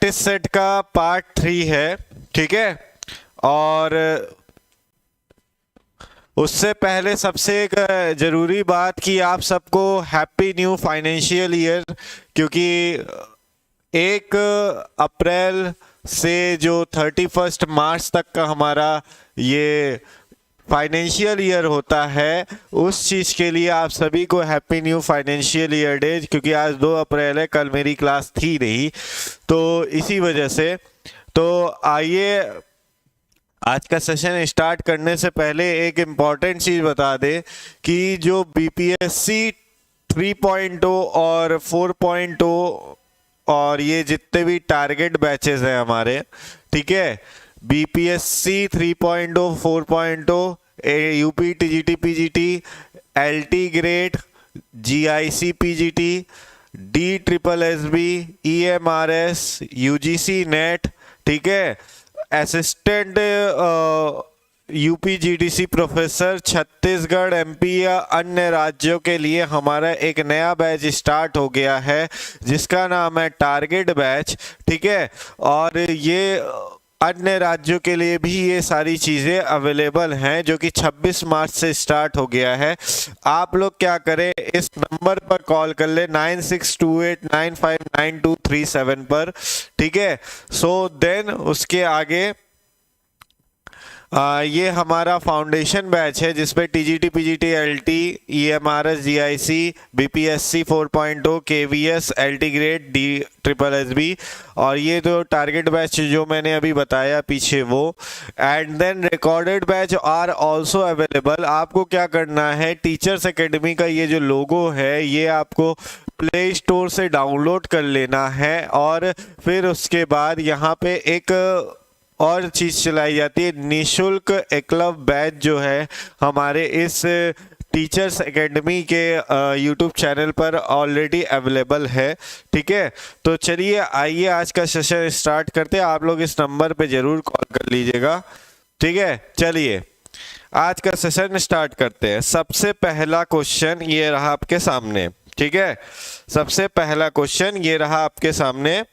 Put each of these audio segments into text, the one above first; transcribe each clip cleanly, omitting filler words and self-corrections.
Practice set का part 3 है, ठीक है। और उससे पहले सबसे एक ज़रूरी बात कि आप सबको हैप्पी न्यू फाइनेंशियल ईयर, क्योंकि 1 अप्रैल से जो 31 मार्च तक का हमारा ये फाइनेंशियल ईयर होता है, उस चीज़ के लिए आप सभी को happy new financial year day. क्योंकि आज 2 अप्रैल है, कल मेरी क्लास थी नहीं, तो इसी वजह से। तो आइए आज का सेशन स्टार्ट करने से पहले एक इम्पॉर्टेंट चीज़ बता दें कि जो बीपीएससी 3.0 और 4.0 और ये जितने भी टारगेट बैचेस हैं हमारे, ठीक है, BPSC 3.0, 4.0, UP TGT PGT, LT grade, GIC PGT, D triple SB, EMRS, UGC net, ठीक है, असिस्टेंट यूपीजीडीसी प्रोफेसर छत्तीसगढ़, एमपी या अन्य राज्यों के लिए हमारा एक नया बैच स्टार्ट हो गया है जिसका नाम है टारगेट बैच, ठीक है। और ये अन्य राज्यों के लिए भी ये सारी चीज़ें अवेलेबल हैं जो कि 26 मार्च से स्टार्ट हो गया है। आप लोग क्या करें, इस नंबर पर कॉल कर ले 9628959237 पर, ठीक है। सो देन उसके आगे ये हमारा फाउंडेशन बैच है जिसपे TGT PGT LT EMRS GIC BPSC 4.0 KVS LT grade D triple SB और ये तो टारगेट बैच जो मैंने अभी बताया पीछे वो। And then recorded batch are also available. आपको क्या करना है, टीचर्स एकेडमी का ये जो लोगो है ये आपको प्ले स्टोर से डाउनलोड कर लेना है और फिर उसके बाद यहाँ पे एक और चीज़ चलाई जाती है, निशुल्क एकलव्य बैच जो है हमारे इस टीचर्स एकेडमी के यूट्यूब चैनल पर ऑलरेडी अवेलेबल है, ठीक है। तो चलिए आइए आज का सेशन स्टार्ट करते हैं। आप लोग इस नंबर पे ज़रूर कॉल कर लीजिएगा, ठीक है। चलिए आज का सेशन स्टार्ट करते हैं। सबसे पहला क्वेश्चन ये रहा आपके सामने, ठीक है। सबसे पहला क्वेश्चन ये रहा आपके सामने।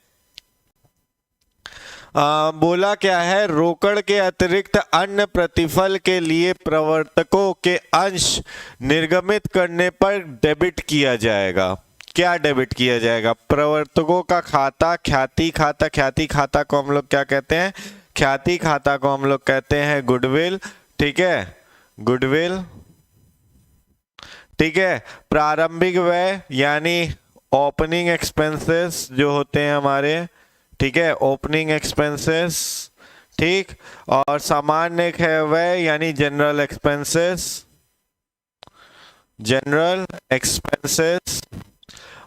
बोला क्या है, रोकड़ के अतिरिक्त अन्य प्रतिफल के लिए प्रवर्तकों के अंश निर्गमित करने पर डेबिट किया जाएगा। क्या डेबिट किया जाएगा? प्रवर्तकों का खाता, ख्याति खाता, ख्याति खाता को हम लोग क्या कहते हैं? ख्याति खाता को हम लोग कहते हैं गुडविल, ठीक है, गुडविल, ठीक है। प्रारंभिक व्यय यानी ओपनिंग एक्सपेंसेस जो होते हैं हमारे, ठीक है, ओपनिंग एक्सपेंसेस, ठीक। और सामान्य व्यय यानी जनरल एक्सपेंसेस, जनरल एक्सपेंसेस।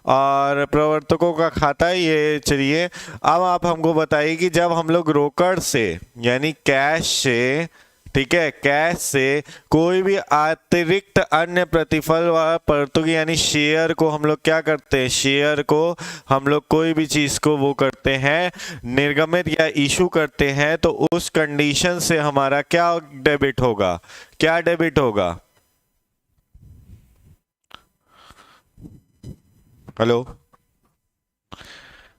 और प्रवर्तकों का खाता ये। चलिए अब आप हमको बताइए कि जब हम लोग रोकड़ से यानी कैश से, ठीक है, कैश से कोई भी अतिरिक्त अन्य प्रतिफल व प्रवर्तक यानी शेयर को हम लोग क्या करते हैं, शेयर को हम लोग कोई भी चीज़ को वो करते हैं निर्गमित या इशू करते हैं, तो उस कंडीशन से हमारा क्या डेबिट होगा? क्या डेबिट होगा? हेलो,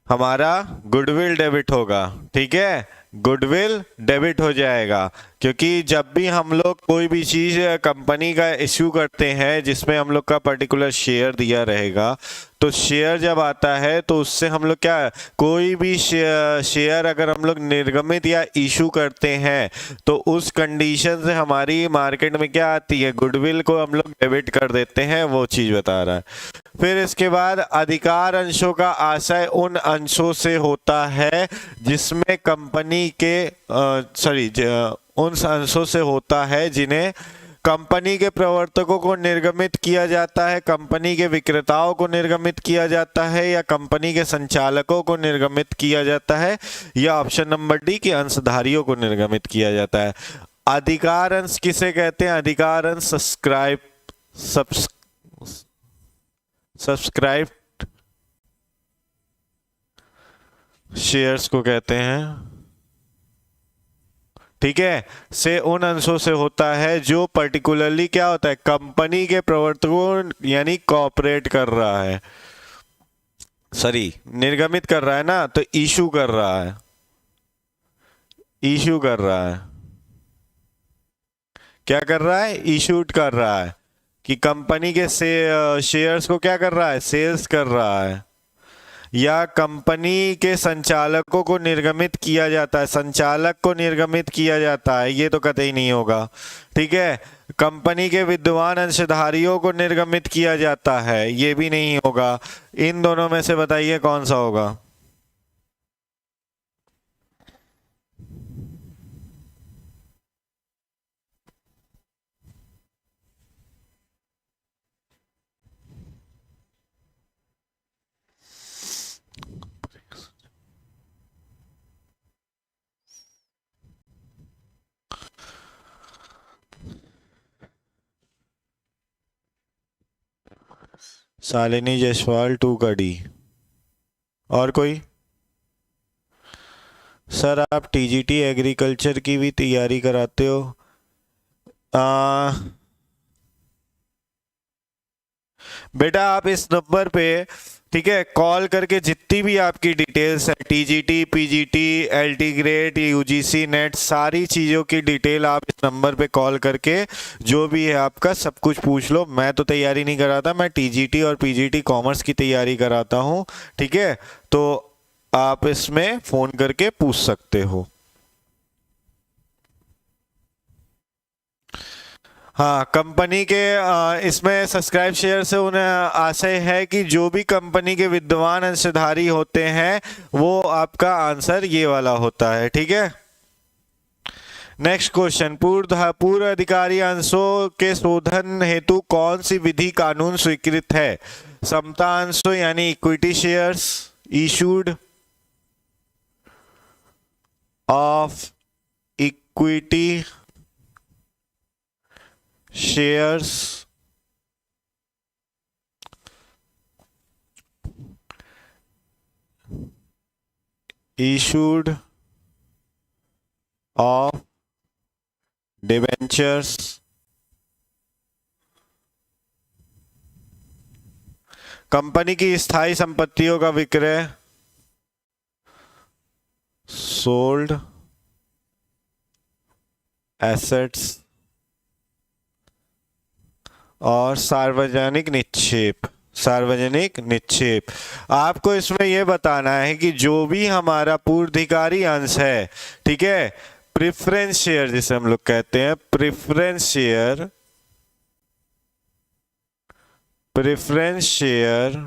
हमारा गुडविल डेबिट होगा, ठीक है, गुडविल डेबिट हो जाएगा। क्योंकि जब भी हम लोग कोई भी चीज़ कंपनी का इश्यू करते हैं जिसमें हम लोग का पर्टिकुलर शेयर दिया रहेगा, तो शेयर जब आता है तो उससे हम लोग क्या, कोई भी शेयर अगर हम लोग निर्गमित या इशू करते हैं तो उस कंडीशन से हमारी मार्केट में क्या आती है, गुडविल को हम लोग डेबिट कर देते हैं, वो चीज़ बता रहा है। फिर इसके बाद अधिकार अंशों का आशय उन अंशों से होता है जिसमें कंपनी के उन अंशों से होता है जिन्हें कंपनी के प्रवर्तकों को निर्गमित किया जाता है, कंपनी के विक्रेताओं को निर्गमित किया जाता है या कंपनी के संचालकों को निर्गमित किया जाता है, या ऑप्शन नंबर डी के अंशधारियों को निर्गमित किया जाता है। अधिकार अंश किसे कहते हैं? अधिकार अंश सब्सक्राइब्ड शेयर्स को कहते हैं, ठीक है, से उन अंशों से होता है जो पर्टिकुलरली क्या होता है, कंपनी के प्रवर्तकों यानी कॉपरेट कर रहा है, सॉरी निर्गमित कर रहा है ना, तो इशू कर रहा है, इशू कर रहा है, क्या कर रहा है, इशूड कर रहा है, कि कंपनी के शेयर्स को क्या कर रहा है, सेल्स कर रहा है, या कंपनी के संचालकों को निर्गमित किया जाता है, संचालक को निर्गमित किया जाता है, ये तो कतई नहीं होगा। ठीक है, कंपनी के विद्वान अंशधारियों को निर्गमित किया जाता है, ये भी नहीं होगा। इन दोनों में से बताइए कौन सा होगा। शालिनी जायसवाल 2 का डी। और कोई? सर आप टीजीटी एग्रीकल्चर की भी तैयारी कराते हो? बेटा आप इस नंबर पे, ठीक है, कॉल करके जितनी भी आपकी डिटेल्स है, TGT, PGT, LT grade, UGC net, सारी चीज़ों की डिटेल आप इस नंबर पे कॉल करके जो भी है आपका सब कुछ पूछ लो। मैं तो तैयारी नहीं कराता, मैं टीजीटी और पीजीटी कॉमर्स की तैयारी कराता हूँ। ठीक है, तो आप इसमें फ़ोन करके पूछ सकते हो। हाँ, कंपनी के इसमें सब्सक्राइब शेयर से उन्हें आशय है कि जो भी कंपनी के विद्वान अंशधारी होते हैं वो आपका आंसर ये वाला होता है। ठीक है, नेक्स्ट क्वेश्चन, पूर्व अधिकारी अंशों के शोधन हेतु कौन सी विधि कानून स्वीकृत है? समता अंशों यानी equity shares issued of equity shares issued of debentures company की स्थायी संपत्तियों का विक्रय सोल्ड एसेट्स और सार्वजनिक निक्षेप, सार्वजनिक निक्षेप। आपको इसमें यह बताना है कि जो भी हमारा पूर्वाधिकारी अंश है, ठीक है, प्रेफरेंस शेयर जिसे हम लोग कहते हैं, प्रेफरेंस शेयर, प्रेफरेंस शेयर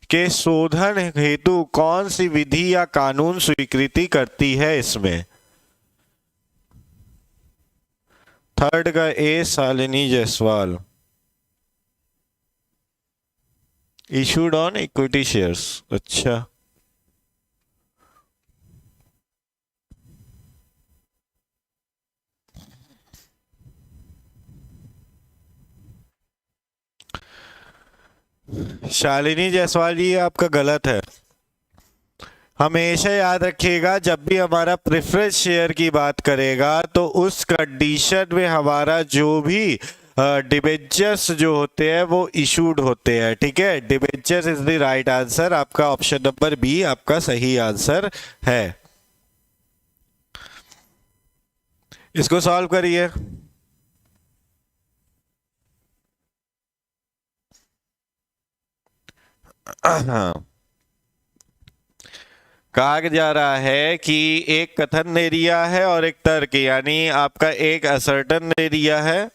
के शोधन हेतु कौन सी विधि या कानून स्वीकृति करती है इसमें? थर्ड का A, Shalini Jaiswal, issued on equity shares. अच्छा, शालिनी जायसवाल जी आपका गलत है। हमेशा याद रखिएगा, जब भी हमारा प्रेफरेंस शेयर की बात करेगा तो उस कंडीशन में हमारा जो भी डिबेंचर्स जो होते हैं वो इशूड होते हैं। ठीक है, debentures is the right answer. आपका ऑप्शन नंबर बी आपका सही आंसर है। इसको सॉल्व करिए। कहा जा रहा है कि एक कथन दे दिया है और एक तर्क, यानी आपका एक असर्टन दे दिया है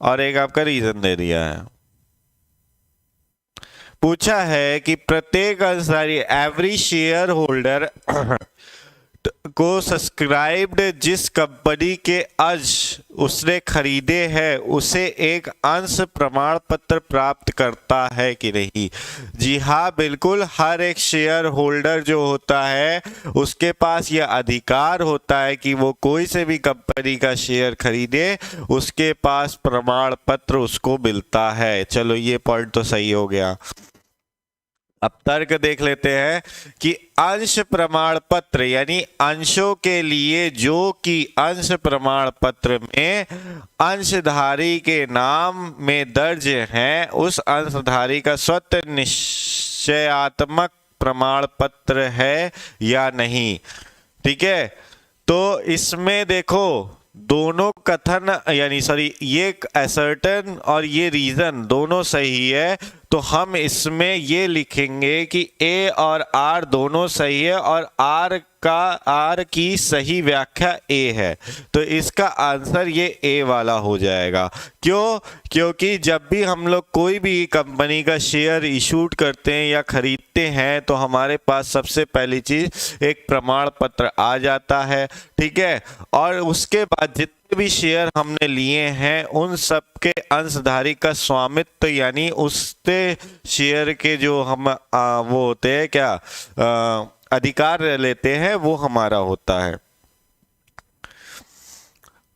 और एक आपका रीजन दे दिया है। पूछा है कि प्रत्येक अंशधारी, एवरी शेयर होल्डर को सब्सक्राइब्ड जिस कंपनी के अंश उसने खरीदे हैं उसे एक अंश प्रमाण पत्र प्राप्त करता है कि नहीं? जी हाँ, बिल्कुल। हर एक शेयर होल्डर जो होता है उसके पास यह अधिकार होता है कि वो कोई से भी कंपनी का शेयर खरीदे, उसके पास प्रमाण पत्र उसको मिलता है। चलो ये पॉइंट तो सही हो गया। अब तर्क देख लेते हैं कि अंश प्रमाण पत्र यानी अंशों के लिए जो कि अंश प्रमाण पत्र में अंशधारी के नाम में दर्ज है, उस अंशधारी का स्वतः निश्चयात्मक प्रमाण पत्र है या नहीं। ठीक है, तो इसमें देखो दोनों कथन यानी सॉरी ये असर्टन और ये रीजन दोनों सही है, तो हम इसमें ये लिखेंगे कि ए और आर दोनों सही है और आर की सही व्याख्या ए है, तो इसका आंसर ये ए वाला हो जाएगा। क्यों? क्योंकि जब भी हम लोग कोई भी कंपनी का शेयर इशूड करते हैं या खरीदते हैं तो हमारे पास सबसे पहली चीज एक प्रमाण पत्र आ जाता है। ठीक है, और उसके बाद जितने भी शेयर हमने लिए हैं उन सब के अंशधारी का स्वामित्व यानी उससे शेयर के जो हम वो होते हैं क्या अधिकार लेते हैं वो हमारा होता है।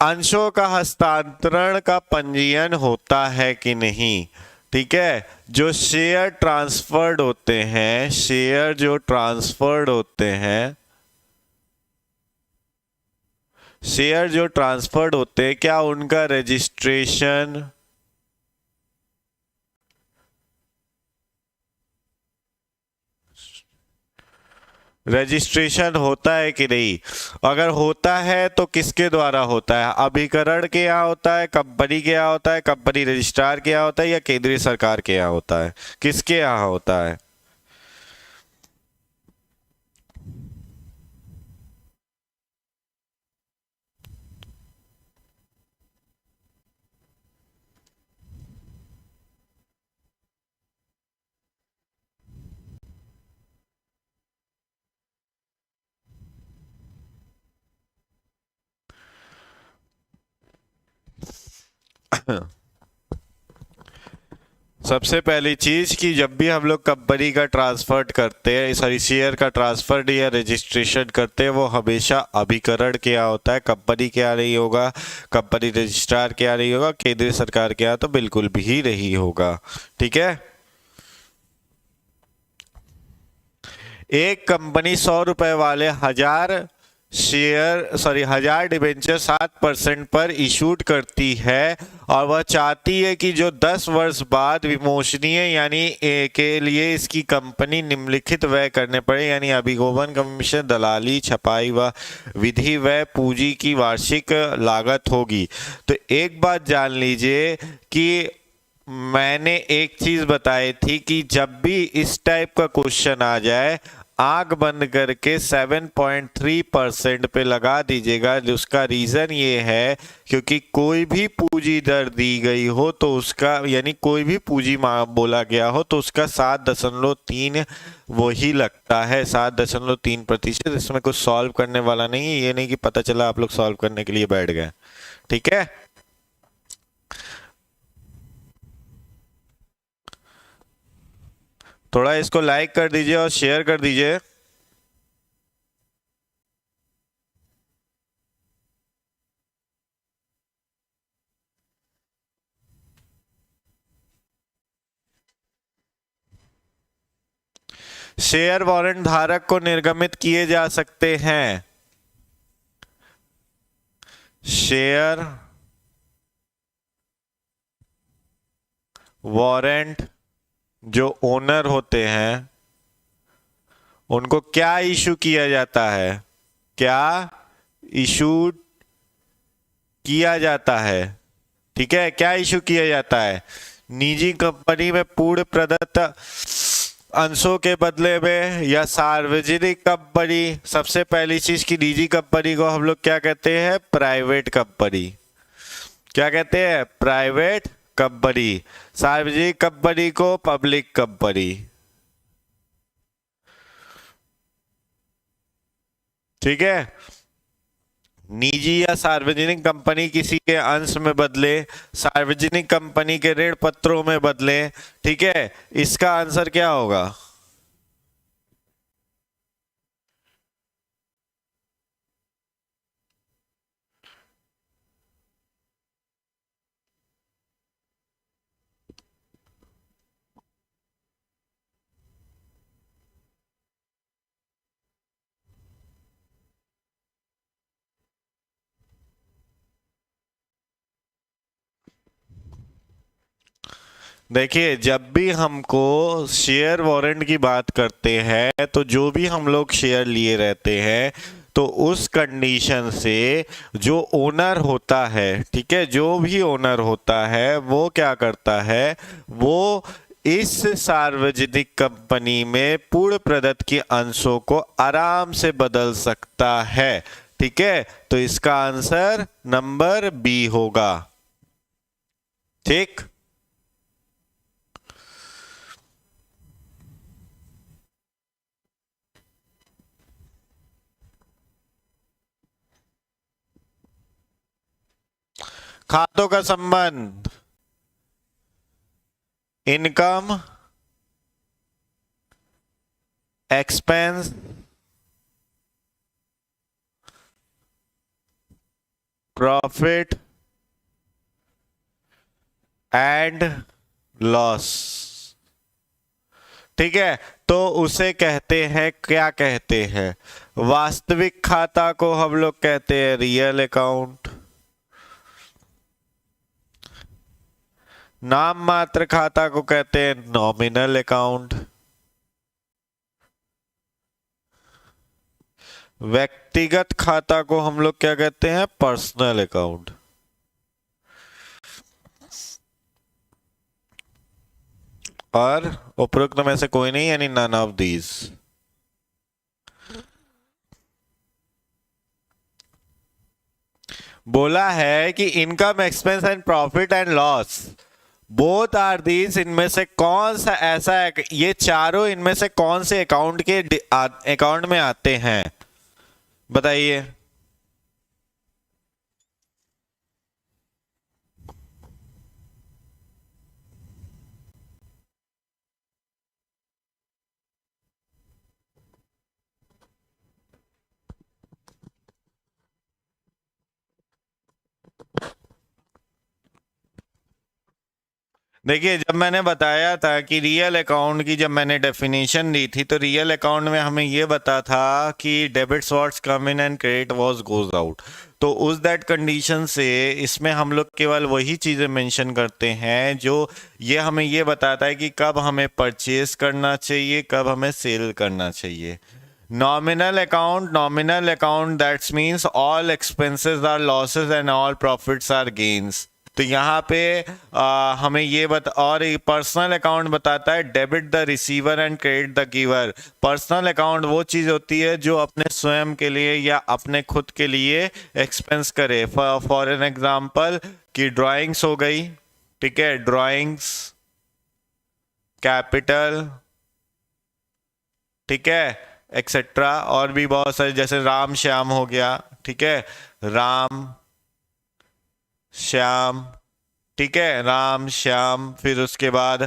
अंशों का हस्तांतरण का पंजीयन होता है कि नहीं। ठीक है, जो शेयर ट्रांसफर्ड होते हैं, शेयर जो ट्रांसफर्ड होते हैं, शेयर जो ट्रांसफर्ड होते हैं, क्या उनका रजिस्ट्रेशन रजिस्ट्रेशन होता है कि नहीं? अगर होता है तो किसके द्वारा होता है? अभिकरण के यहाँ होता है, कंपनी के यहाँ होता है, कंपनी रजिस्ट्रार के यहाँ होता है, या केंद्रीय सरकार के यहाँ होता है? किसके यहाँ होता है? सबसे पहली चीज कि जब भी हम लोग कंपनी का ट्रांसफर करते हैं, सॉरी शेयर का ट्रांसफर या रजिस्ट्रेशन करते हैं, वो हमेशा अभिकरण के यहाँ होता है, कंपनी के यहाँ नहीं होगा, कंपनी रजिस्ट्रार के यहाँ नहीं होगा, केंद्रीय सरकार के यहाँ तो बिल्कुल भी नहीं होगा। ठीक है, एक कंपनी 100 रुपए वाले 1000 डिबेंचर 7% पर इशूड करती है और वह चाहती है कि जो 10 वर्ष बाद विमोचनीय यानी ए के लिए इसकी कंपनी निम्नलिखित व्यय करने पड़े, यानी अभिगोपन कमीशन, दलाली, छपाई व विधि व्यय पूंजी की वार्षिक लागत होगी। तो एक बात जान लीजिए कि मैंने एक चीज बताई थी कि जब भी इस टाइप का क्वेश्चन आ जाए आंख बंद करके 7.3% पे लगा दीजिएगा। उसका रीजन ये है क्योंकि कोई भी पूंजी दर दी गई हो तो उसका यानी कोई भी पूंजी बोला गया हो तो उसका 7.3 वही लगता है, 7.3%। इसमें कुछ सॉल्व करने वाला नहीं है, ये नहीं कि पता चला आप लोग सॉल्व करने के लिए बैठ गए। ठीक है, थोड़ा इसको लाइक कर दीजिए और शेयर कर दीजिए। शेयर वारंट धारक को निर्गमित किए जा सकते हैं। शेयर वारंट जो ओनर होते हैं उनको क्या इशू किया जाता है? क्या इशू किया जाता है? ठीक है, क्या इशू किया जाता है? निजी कंपनी में पूर्ण प्रदत्त अंशों के बदले में या सार्वजनिक कंपनी। सबसे पहली चीज की निजी कंपनी को हम लोग क्या कहते हैं? Private company. क्या कहते हैं? Private company. सार्वजनिक कंपनी को पब्लिक कंपनी। ठीक है, निजी या सार्वजनिक कंपनी किसी के अंश में बदले, सार्वजनिक कंपनी के ऋण पत्रों में बदले। ठीक है, इसका आंसर क्या होगा? देखिए, जब भी हमको शेयर वारंट की बात करते हैं तो जो भी हम लोग शेयर लिए रहते हैं तो उस कंडीशन से जो ओनर होता है, ठीक है, जो भी ओनर होता है वो क्या करता है, वो इस सार्वजनिक कंपनी में पूर्ण प्रदत्त के अंशों को आराम से बदल सकता है। ठीक है, तो इसका आंसर नंबर बी होगा। ठीक, खातों का संबंध, income, expense, profit and loss. ठीक है, तो उसे कहते हैं, क्या कहते हैं, वास्तविक खाता को हम लोग कहते हैं रियल अकाउंट, नाम मात्र खाता को कहते हैं नॉमिनल अकाउंट, व्यक्तिगत खाता को हम लोग क्या कहते हैं, पर्सनल अकाउंट। और उपरोक्त में से कोई नहीं, यानी नन ऑफ दीज। बोला है कि income, expense and profit and loss both are these, इनमें से कौन सा ऐसा है, ये चारों इनमें से कौन से अकाउंट के अकाउंट में आते हैं, बताइए। देखिए, जब मैंने बताया था कि रियल अकाउंट की जब मैंने डेफिनेशन दी थी तो रियल अकाउंट में हमें ये बता था कि debits what's come in and credit what's goes out. तो उस दैट कंडीशन से इसमें हम लोग केवल वही चीज़ें मेंशन करते हैं जो ये हमें ये बताता है कि कब हमें परचेज करना चाहिए, कब हमें सेल करना चाहिए। Nominal account that's means all expenses are losses and all profits are gains. तो यहाँ पे हमें ये और पर्सनल अकाउंट बताता है debit the receiver and credit the giver. Personal account वो चीज़ होती है जो अपने स्वयं के लिए या अपने खुद के लिए एक्सपेंस करे। फॉर एन एग्जांपल कि ड्राइंग्स हो गई, ठीक है, ड्राइंग्स, कैपिटल, ठीक है, एक्सेट्रा, और भी बहुत सारे, जैसे राम श्याम हो गया, ठीक है, राम श्याम, ठीक है, राम श्याम। फिर उसके बाद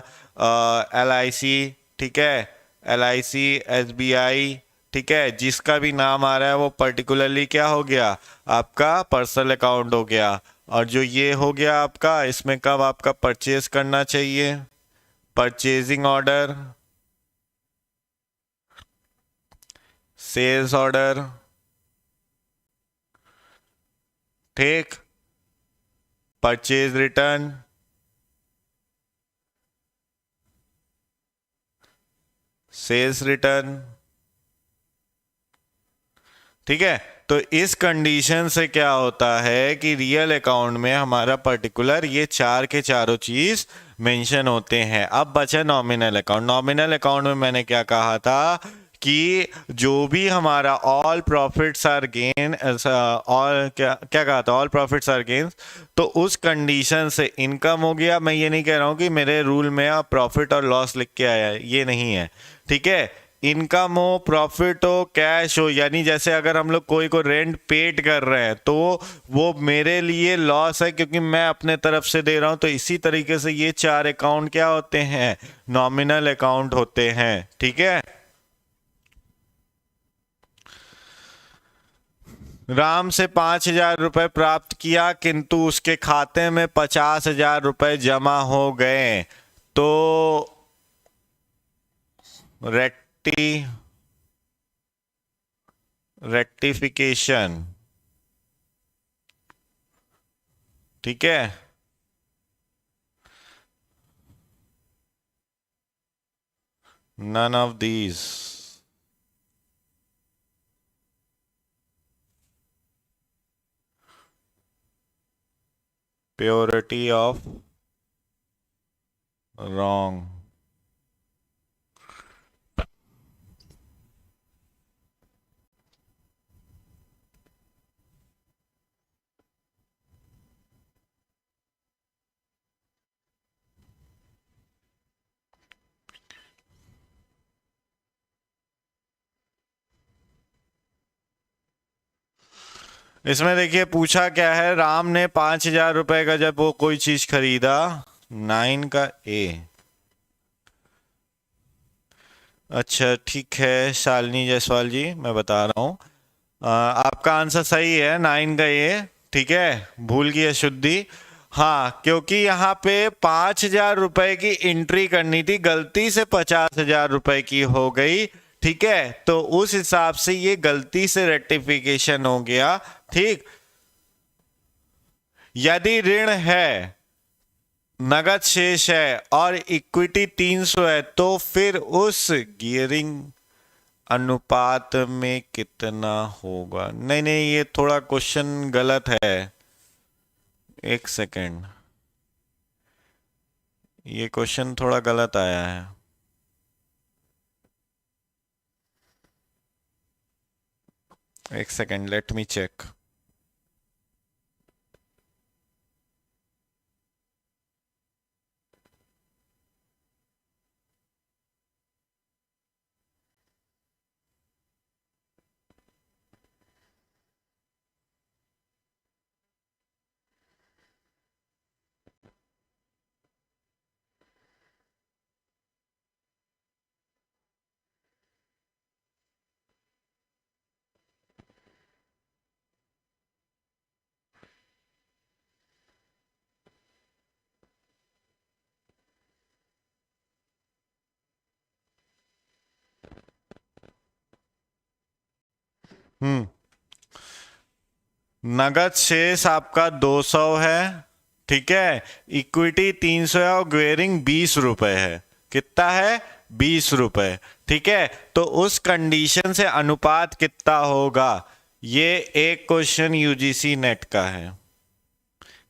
LIC, ठीक है, LIC, SBI, ठीक है, जिसका भी नाम आ रहा है वो पर्टिकुलरली क्या हो गया, आपका पर्सनल अकाउंट हो गया। और जो ये हो गया आपका, इसमें कब आपका परचेज करना चाहिए, परचेजिंग ऑर्डर, सेल्स ऑर्डर, ठीक, परचेज रिटर्न, सेल्स रिटर्न। ठीक है, तो इस कंडीशन से क्या होता है कि रियल अकाउंट में हमारा पर्टिकुलर ये चार के चारों चीज मेंशन होते हैं। अब बचा नॉमिनल अकाउंट। नॉमिनल अकाउंट में मैंने क्या कहा था कि जो भी हमारा ऑल प्रॉफिट्स आर गेन, और क्या क्या कहा था, ऑल प्रॉफिट्स आर गेन, तो उस कंडीशन से इनकम हो गया। मैं ये नहीं कह रहा हूँ कि मेरे रूल में आप प्रॉफिट और लॉस लिख के आया है, ये नहीं है, ठीक है। इनकम हो, प्रॉफिट हो, कैश हो, यानी जैसे अगर हम लोग कोई को रेंट पेड कर रहे हैं तो वो मेरे लिए लॉस है क्योंकि मैं अपने तरफ से दे रहा हूं। तो इसी तरीके से ये चार अकाउंट क्या होते हैं, नॉमिनल अकाउंट होते हैं। ठीक है, राम से 5,000 रुपए प्राप्त किया किंतु उसके खाते में 50,000 रुपए जमा हो गए, तो रेक्टिफिकेशन, ठीक है, none of these. Purity of wrong. इसमें देखिए पूछा क्या है, राम ने 5,000 रुपए का जब वो कोई चीज खरीदा, 9 का ए। अच्छा ठीक है शालिनी जायसवाल जी, मैं बता रहा हूँ, आपका आंसर सही है, 9 का ए। ठीक है, भूल की अशुद्धि। हाँ, क्योंकि यहाँ पे 5,000 रुपए की एंट्री करनी थी, गलती से 50,000 रुपए की हो गई। ठीक है, तो उस हिसाब से ये गलती से रेक्टिफिकेशन हो गया। ठीक, यदि ऋण है, नगद शेष है और इक्विटी 300 है, तो फिर उस गियरिंग अनुपात में कितना होगा? नहीं नहीं, ये थोड़ा क्वेश्चन गलत है, एक सेकेंड, ये क्वेश्चन थोड़ा गलत आया है। एक सेकेंड, लेट मी चेक। नगद शेष आपका 200 है। ठीक है, इक्विटी 300 है और गियरिंग 20 रुपए है। कितना है? 20 रुपए। ठीक है, तो उस कंडीशन से अनुपात कितना होगा? ये एक क्वेश्चन यूजीसी नेट का है।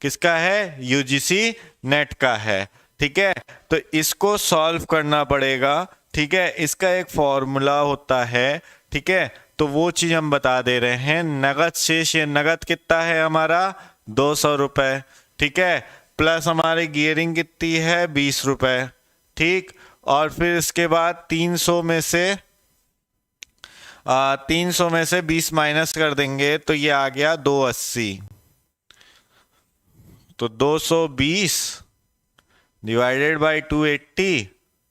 किसका है? यूजीसी नेट का है। ठीक है, तो इसको सॉल्व करना पड़ेगा। ठीक है, इसका एक फॉर्मूला होता है। ठीक है, तो वो चीज हम बता दे रहे हैं। नगद शेष, ये नगद कितना है हमारा? 200 रुपए। ठीक है, प्लस हमारी गियरिंग कितनी है? 20 रुपए। ठीक, और फिर इसके बाद 300 में से 20 माइनस कर देंगे तो ये आ गया 280। तो 220 डिवाइडेड बाई 280,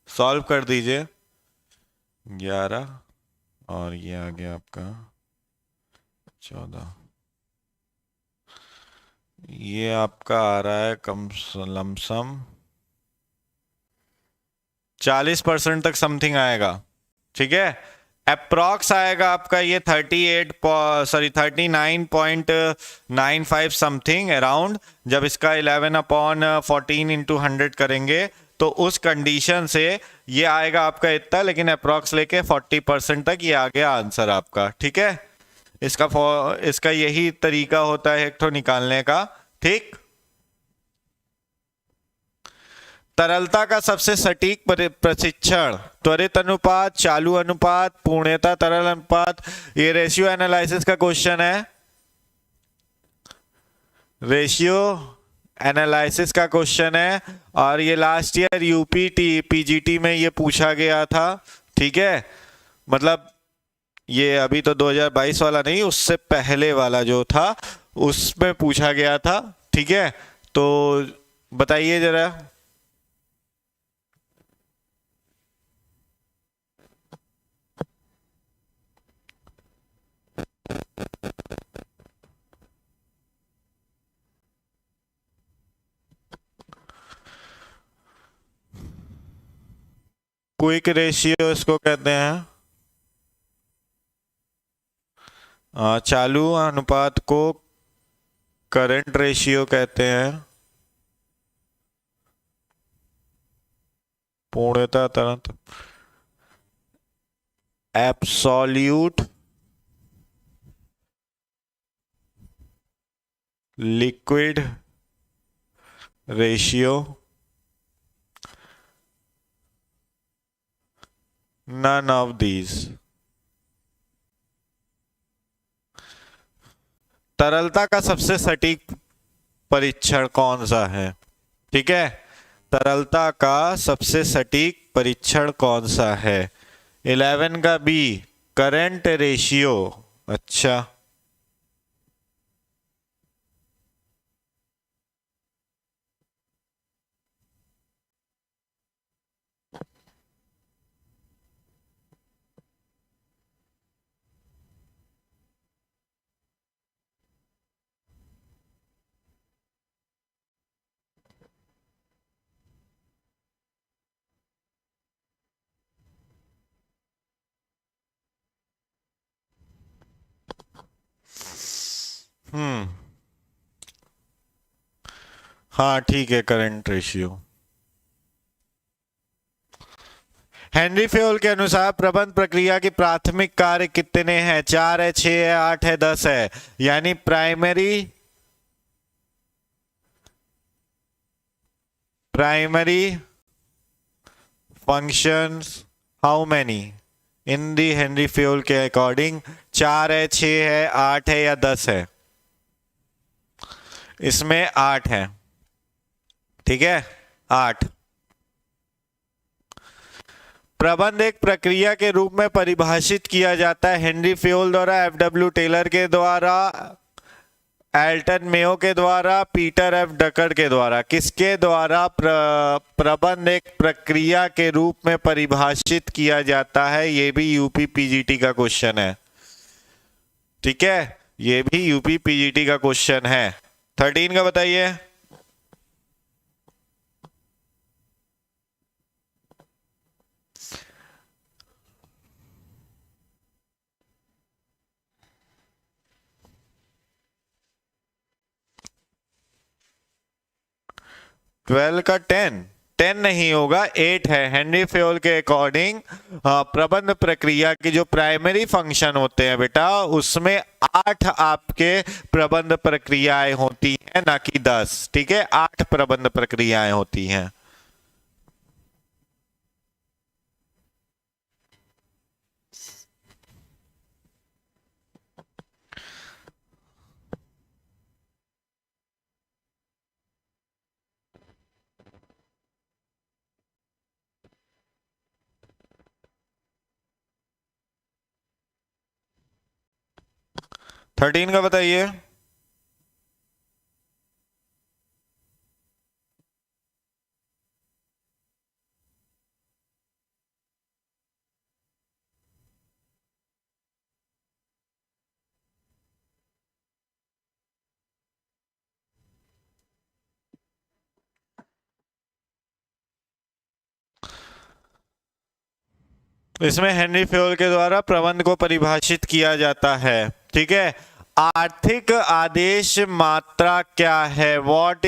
सॉल्व कर दीजिए। 11 और ये आ गया आपका 14। ये आपका आ रहा है कम लमसम 40% तक समथिंग आएगा। ठीक है, अप्रॉक्स आएगा आपका ये 39.95 समथिंग अराउंड। जब इसका 11/14 इंटू 100 करेंगे तो उस कंडीशन से ये आएगा आपका इतना, लेकिन अप्रॉक्स लेके 40% तक ये आ गया आंसर आपका। ठीक है, इसका यही तरीका होता है एक तो निकालने का। ठीक, तरलता का सबसे सटीक प्रशिक्षण, त्वरित अनुपात, चालू अनुपात, पूर्णता तरल अनुपात। ये रेशियो एनालिसिस का क्वेश्चन है, रेशियो एनालिसिस का क्वेश्चन है, और ये लास्ट ईयर यूपी पीजीटी में ये पूछा गया था। ठीक है, मतलब ये अभी तो 2022 वाला नहीं, उससे पहले वाला जो था उसमें पूछा गया था। ठीक है, तो बताइए जरा। क्विक रेशियो इसको कहते हैं। चालू अनुपात को करंट रेशियो कहते हैं। पूर्णता तरंत absolute liquid ratio, none of these। तरलता का सबसे सटीक परीक्षण कौन सा है? ठीक है, तरलता का सबसे सटीक परीक्षण कौन सा है? 11 का बी, करंट रेशियो। अच्छा, हाँ ठीक है, करंट रेशियो। हेनरी फ्योल के अनुसार प्रबंध प्रक्रिया की प्राथमिक कार्य कितने हैं? 4 है, 6 है, 8 है, 10 है। यानी primary functions how many in the Henry Fayol के अकॉर्डिंग? 4 है, 6 है, 8 है या 10 है? इसमें 8 है। ठीक है, 8। प्रबंध एक प्रक्रिया के रूप में परिभाषित किया जाता है हेनरी फ्योल द्वारा, एफ.डब्ल्यू. टेलर के द्वारा, एल्टन मेयो के द्वारा, पीटर एफ. डकर के द्वारा। किसके द्वारा प्रबंध एक प्रक्रिया के रूप में परिभाषित किया जाता है? ये भी यूपी पीजीटी का क्वेश्चन है। ठीक है, ये भी यूपी पीजीटी का क्वेश्चन है। 13 का बताइए। ट्वेल्व का 10 नहीं होगा, 8 है। हेनरी फ्योल के अकॉर्डिंग प्रबंध प्रक्रिया की जो प्राइमरी फंक्शन होते हैं बेटा, उसमें 8 आपके प्रबंध प्रक्रियाएं होती हैं, ना कि 10। ठीक है, 8 प्रबंध प्रक्रियाएं होती हैं। थर्टीन का बताइए। इसमें हेनरी फ्योल के द्वारा प्रबंध को परिभाषित किया जाता है। ठीक है, आर्थिक आदेश मात्रा क्या है? What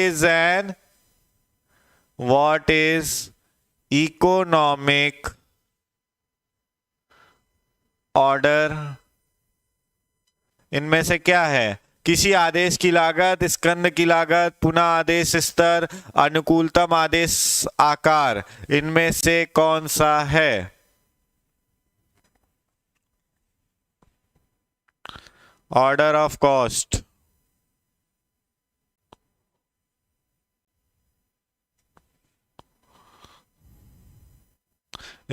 is economic order? इनमें से क्या है? किसी आदेश की लागत, स्कंद की लागत, पुनः आदेश स्तर, अनुकूलतम आदेश आकार, इनमें से कौन सा है? Order of cost.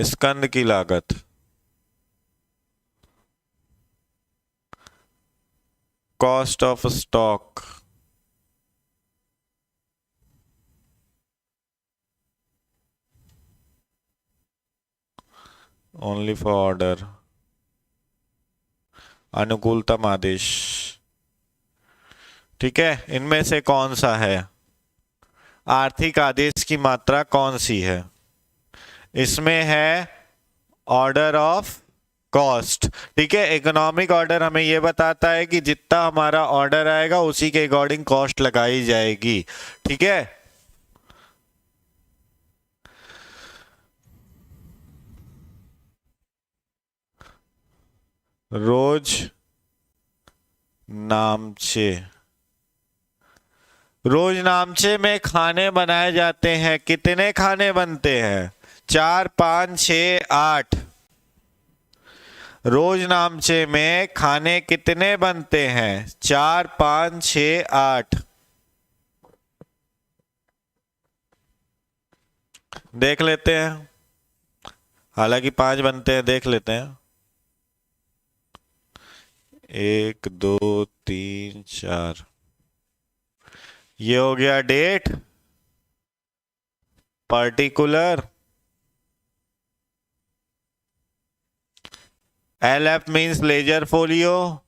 स्कंद की लागत। Cost of stock. Only for order. अनुकूलतम आदेश। ठीक है, इनमें से कौन सा है? आर्थिक आदेश की मात्रा कौन सी है? इसमें है ऑर्डर ऑफ कॉस्ट। ठीक है, इकोनॉमिक ऑर्डर हमें यह बताता है कि जितना हमारा ऑर्डर आएगा उसी के अकॉर्डिंग कॉस्ट लगाई जाएगी। ठीक है, रोज नामचे। रोज नामचे में खाने बनाए जाते हैं। कितने खाने बनते हैं? 4, 5, 6, 8। रोज नामचे में खाने कितने बनते हैं? 4, 5, 6, 8। देख लेते हैं, हालांकि 5 बनते हैं, देख लेते हैं। 1, 2, 3, 4। ये हो गया date, particular. LF means ledger folio,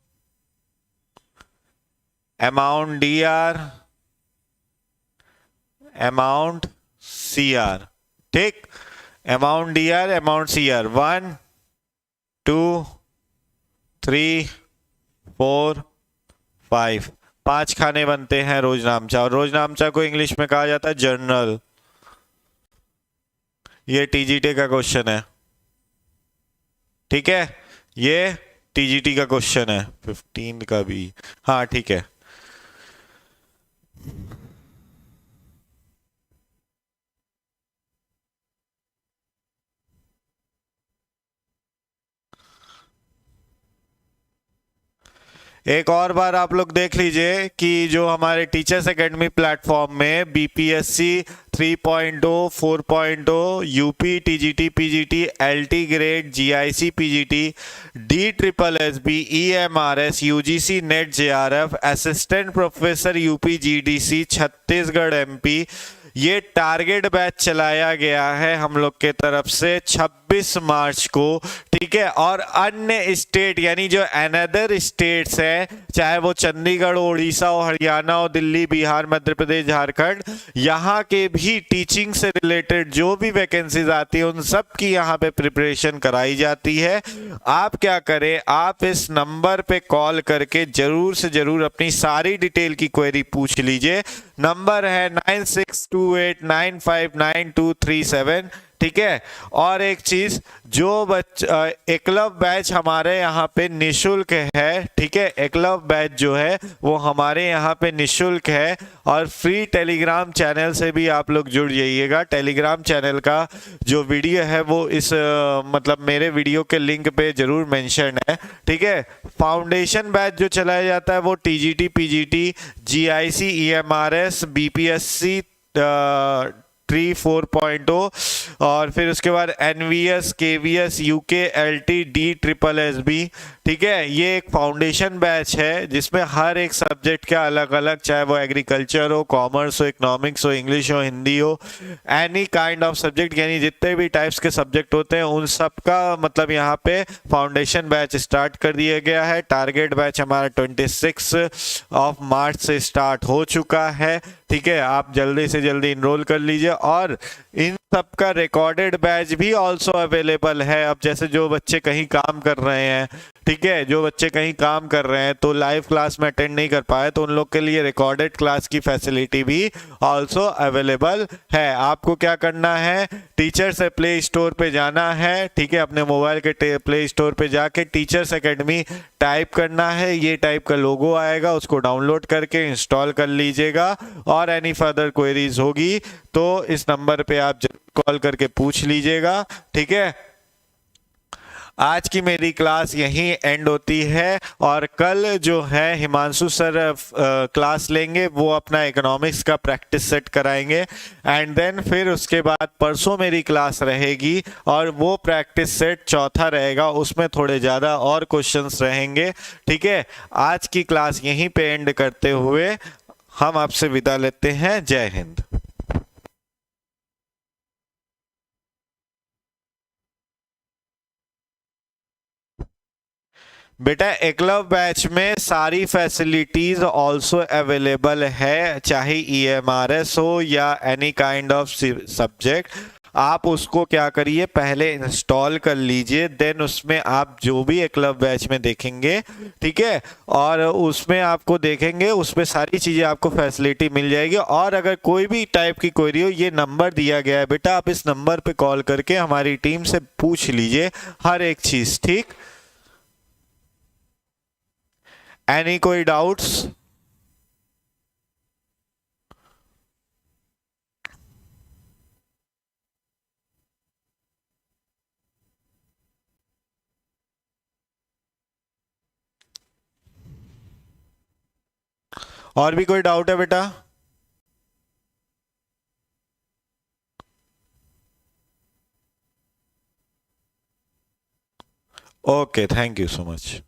amount DR, amount CR। ठीक, अमाउंट DR, अमाउंट CR। 1, 2, 3, 4, 5। 5 खाने बनते हैं रोज नामचा, और रोज नामचा को इंग्लिश में कहा जाता है जर्नल। ये TGT का क्वेश्चन है, ठीक है, ये TGT का क्वेश्चन है, 15 का भी। हाँ ठीक है। एक और बार आप लोग देख लीजिए कि जो हमारे टीचर्स एकेडमी प्लेटफॉर्म में BPSC 3.0, 4.0, UP, TGT, PGT, LT grade, GIC, PGT, DSSS, EMRS, UGC, net, JRF, assistant professor UP, GDC, Chhattisgarh MP, ये टारगेट बैच चलाया गया है हम लोग के तरफ से 26 मार्च को, ठीक है। और अन्य स्टेट यानी जो अनदर स्टेट्स हैं, चाहे वो चंडीगढ़, उड़ीसा हो, हरियाणा हो, दिल्ली, बिहार, मध्य प्रदेश, झारखंड, यहाँ के भी टीचिंग से रिलेटेड जो भी वैकेंसीज आती है उन सब की यहाँ पे प्रिपरेशन कराई जाती है। आप क्या करें, आप इस नंबर पे कॉल करके जरूर से जरूर अपनी सारी डिटेल की क्वेरी पूछ लीजिए। नंबर है 9628959237, ठीक है। और एक चीज, जो एकलव्य बैच हमारे यहाँ पे निशुल्क है, ठीक है, एकलव्य बैच जो है वो हमारे यहाँ पे निशुल्क है, और फ्री टेलीग्राम चैनल से भी आप लोग जुड़ जाइएगा। टेलीग्राम चैनल का जो वीडियो है वो इस मतलब मेरे वीडियो के लिंक पे जरूर मेंशन है, ठीक है। फाउंडेशन बैच जो चलाया जाता है वो TGT, PGT, GIC, EMRS, BPSC 3, 4.0, और फिर उसके बाद NVS, KVS, UK, LT, DSSS, ठीक है। ये एक फाउंडेशन बैच है जिसमें हर एक सब्जेक्ट का अलग अलग, चाहे वो एग्रीकल्चर हो, कॉमर्स हो, इकोनॉमिक्स हो, इंग्लिश हो, हिंदी हो, एनी काइंड ऑफ सब्जेक्ट, यानी जितने भी टाइप्स के सब्जेक्ट होते हैं उन सब का मतलब यहाँ पे फाउंडेशन बैच स्टार्ट कर दिया गया है। टारगेट बैच हमारा 26 मार्च से स्टार्ट हो चुका है, ठीक है। आप जल्दी से जल्दी इनरोल कर लीजिए। और इन सब का रिकॉर्डेड बैच भी ऑल्सो अवेलेबल है। अब जैसे जो बच्चे कहीं काम कर रहे हैं, ठीक है, जो बच्चे कहीं काम कर रहे हैं तो लाइव क्लास में अटेंड नहीं कर पाए, तो उन लोग के लिए रिकॉर्डेड क्लास की फैसिलिटी भी ऑल्सो अवेलेबल है। आपको क्या करना है, टीचर से प्ले स्टोर पे जाना है, ठीक है, अपने मोबाइल के प्ले स्टोर पे जाके टीचर्स एकेडमी टाइप करना है, ये टाइप का लोगो आएगा, उसको डाउनलोड करके इंस्टॉल कर लीजिएगा। और एनी फर्दर क्वेरीज होगी तो इस नंबर पे आप कॉल करके पूछ लीजिएगा, ठीक है। आज की मेरी क्लास यहीं एंड होती है, और कल जो है हिमांशु सर क्लास लेंगे, वो अपना इकोनॉमिक्स का प्रैक्टिस सेट कराएंगे, एंड देन फिर उसके बाद परसों मेरी क्लास रहेगी, और वो प्रैक्टिस सेट चौथा रहेगा, उसमें थोड़े ज़्यादा और क्वेश्चंस रहेंगे, ठीक है। आज की क्लास यहीं पे एंड करते हुए हम आपसे विदा लेते हैं। जय हिंद। बेटा एकलव्य बैच में सारी फैसिलिटीज ऑल्सो अवेलेबल है, चाहे EMRS हो या एनी काइंड ऑफ सब्जेक्ट। आप उसको क्या करिए, पहले इंस्टॉल कर लीजिए, देन उसमें आप जो भी एकलव्य बैच में देखेंगे, ठीक है, और उसमें आपको देखेंगे, उसमें सारी चीज़ें आपको फैसिलिटी मिल जाएगी। और अगर कोई भी टाइप की क्वेरी हो, ये नंबर दिया गया है बेटा, आप इस नंबर पे कॉल करके हमारी टीम से पूछ लीजिए हर एक चीज़, ठीक। एनी कोई डाउट्स? और भी कोई डाउट है बेटा? Okay, thank you so much.